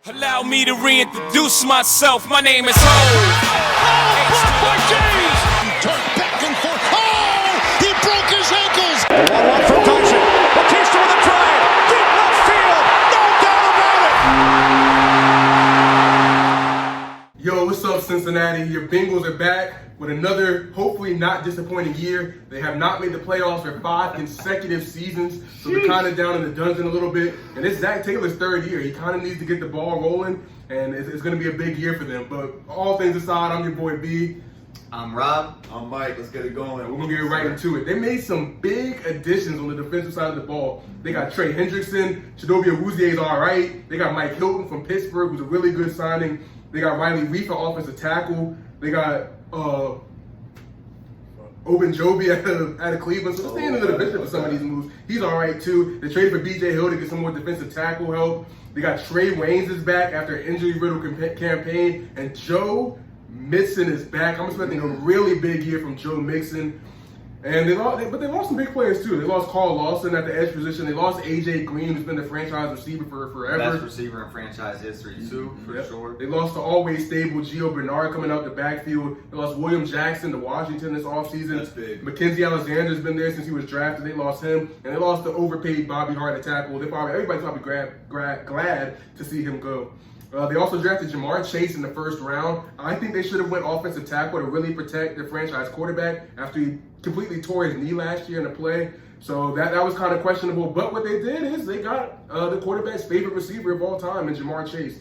Allow me to reintroduce myself. My name is Ho. Blocked by James. Turned back and forth. Oh, he broke his ankles. 1-1 from Tyson. Batista with a drive. Deep left field. No doubt about it. Yo, what's up, Cincinnati? Your Bengals are back with another, hopefully not disappointing year. They have not made the playoffs for 5 consecutive seasons, so they're kind of down in the dungeon a little bit. And it's Zach Taylor's third year. He kind of needs to get the ball rolling, and it's going to be a big year for them. But all things aside, I'm your boy B. I'm Rob. I'm Mike. Let's get it going. We're going to get right into it. They made some big additions on the defensive side of the ball. They got Trey Hendrickson. Chidobe Awuzie's all right. They got Mike Hilton from Pittsburgh, who's a really good signing. They got Riley Reef, an offensive tackle. They got Ogunjobi out of Cleveland. So they're staying in the division for some of these moves. He's all right, too. They traded for B.J. Hill to get some more defensive tackle help. They got Trey Waynes is back after an injury-riddled campaign. And Joe Mixon is back. I'm expecting a really big year from Joe Mixon. And they lost some big players, too. They lost Carl Lawson at the edge position. They lost A.J. Green, who's been the franchise receiver for forever. Best receiver in franchise history, too, for sure. They lost the always stable Gio Bernard coming out the backfield. They lost William Jackson to Washington this offseason. That's big. Mackenzie Alexander's been there since he was drafted. They lost him. And they lost the overpaid Bobby Hart at tackle. Everybody's probably glad to see him go. They also drafted Jamar Chase in the first round. I think they should have went offensive tackle to really protect their franchise quarterback after he completely tore his knee last year in the play. So that was kind of questionable. But what they did is they got the quarterback's favorite receiver of all time in Jamar Chase.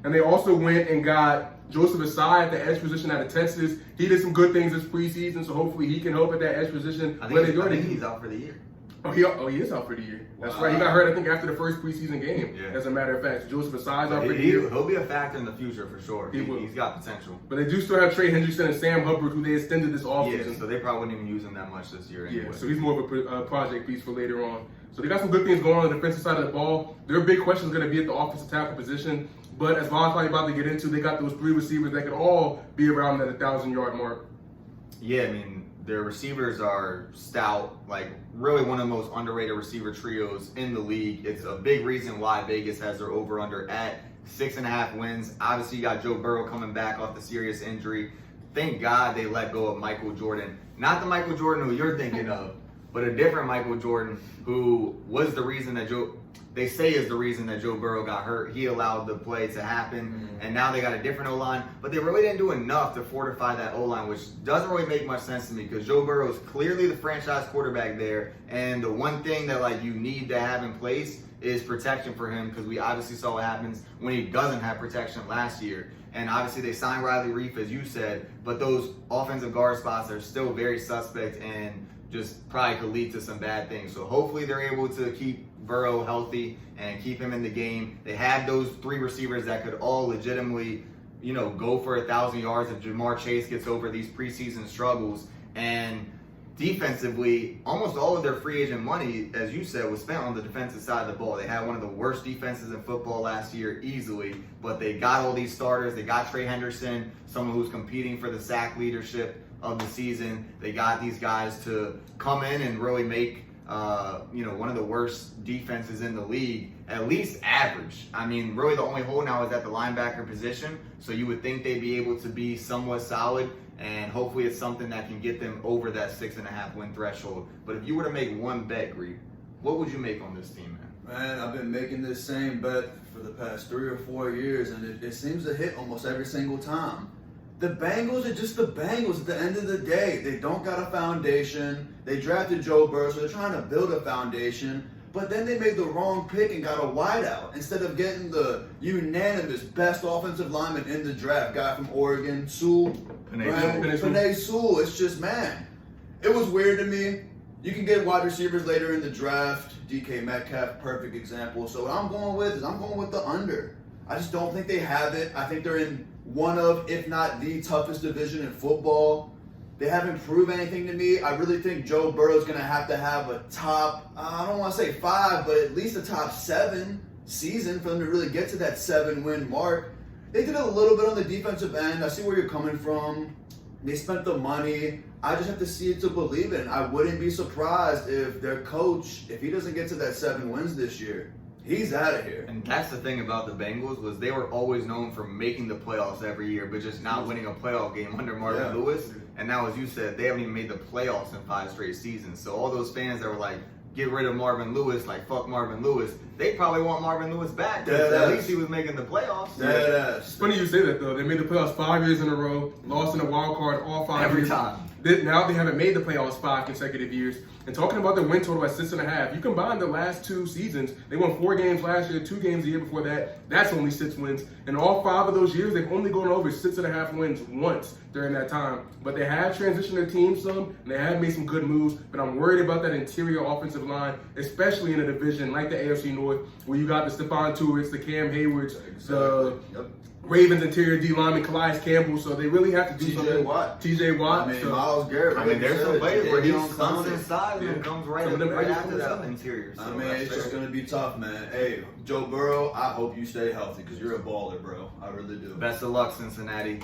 And they also went and got Joseph Asai at the edge position out of Texas. He did some good things this preseason, so hopefully he can help at that edge position. I think he's out for the year. Oh, he is out for the year. That's Wow. right. He got hurt, I think, after the first preseason game, as a matter of fact. So Joseph Asai's out for the year. He'll be a factor in the future for sure. He will. He's got potential. But they do still have Trey Hendrickson and Sam Hubbard, who they extended this Yeah, offseason. so they probably wouldn't even use him that much this year anyway. Yeah, so he's more of a project piece for later on. So they got some good things going on the defensive side of the ball. Their big question is going to be at the offensive tackle position. But as Von's probably about to get into, they got those 3 receivers that could all be around that 1,000-yard mark. Yeah, I mean, their receivers are stout, like really one of the most underrated receiver trios in the league. It's a big reason why Vegas has their over-under at 6.5 wins. Obviously, you got Joe Burrow coming back off the serious injury. Thank God they let go of Michael Jordan. Not the Michael Jordan who you're thinking of, but a different Michael Jordan who was the reason that they say is the reason that Joe Burrow got hurt. He allowed the play to happen, and now they got a different O-line. But they really didn't do enough to fortify that O-line, which doesn't really make much sense to me because Joe Burrow is clearly the franchise quarterback there, and the one thing that you need to have in place is protection for him because we obviously saw what happens when he doesn't have protection last year. And obviously they signed Riley Reef, as you said, but those offensive guard spots are still very suspect and just probably could lead to some bad things. So hopefully they're able to keep Burrow healthy and keep him in the game. They have those 3 receivers that could all legitimately, go for 1,000 yards if Jamar Chase gets over these preseason struggles. And defensively, almost all of their free agent money, as you said, was spent on the defensive side of the ball. They had one of the worst defenses in football last year easily, but they got all these starters. They got Trey Hendrickson, someone who's competing for the sack leadership of the season. They got these guys to come in and really make one of the worst defenses in the league at least average. I mean, really the only hole now is at the linebacker position, so you would think they'd be able to be somewhat solid, and hopefully it's something that can get them over that 6.5 win threshold. But if you were to make one bet, Greek, what would you make on this team, man? Man, I've been making this same bet for the past 3 or 4 years, and it seems to hit almost every single time. The Bengals are just the Bengals at the end of the day. They don't got a foundation. They drafted Joe Burrow, so they're trying to build a foundation. But then they made the wrong pick and got a wideout instead of getting the unanimous best offensive lineman in the draft, guy from Oregon, Penei Sewell. It's just, man, it was weird to me. You can get wide receivers later in the draft. DK Metcalf, perfect example. So what I'm going with the under. I just don't think they have it. I think they're in one of, if not the toughest division in football. They haven't proved anything to me. I really think Joe Burrow's going to have a top, I don't want to say 5, but at least a top 7 season for them to really get to that 7-win mark. They did a little bit on the defensive end. I see where you're coming from. They spent the money. I just have to see it to believe it. And I wouldn't be surprised if their coach, if he doesn't get to that 7 wins this year, he's out of here. And that's the thing about the Bengals was they were always known for making the playoffs every year, but just not winning a playoff game under Marvin Lewis. And now, as you said, they haven't even made the playoffs in 5 straight seasons. So all those fans that were like, get rid of Marvin Lewis, like fuck Marvin Lewis, they probably want Marvin Lewis back. Because at least he was making the playoffs. It's funny you say that though. They made the playoffs 5 years in a row, lost in the wild card all 5 Every years. time. Now they haven't made the playoffs 5 consecutive years. And talking about the win total at 6.5, you combine the last 2 seasons, they won 4 games last year, 2 games the year before that. That's only 6 wins. And all 5 of those years, they've only gone over 6.5 wins once during that time. But they have transitioned their team some, and they have made some good moves. But I'm worried about that interior offensive line, especially in a division like the AFC North, where you got the Stephon Tuitt's, the Cam Haywards, the Ravens interior D lineman Calais Campbell, so they really have to do something. TJ Watt. I mean, Myles Garrett. I mean, there's some plays where he don't stunts inside and comes right after that interior. So I mean, it's just going to be tough, man. Hey, Joe Burrow, I hope you stay healthy because you're a baller, bro. I really do. Best of luck, Cincinnati.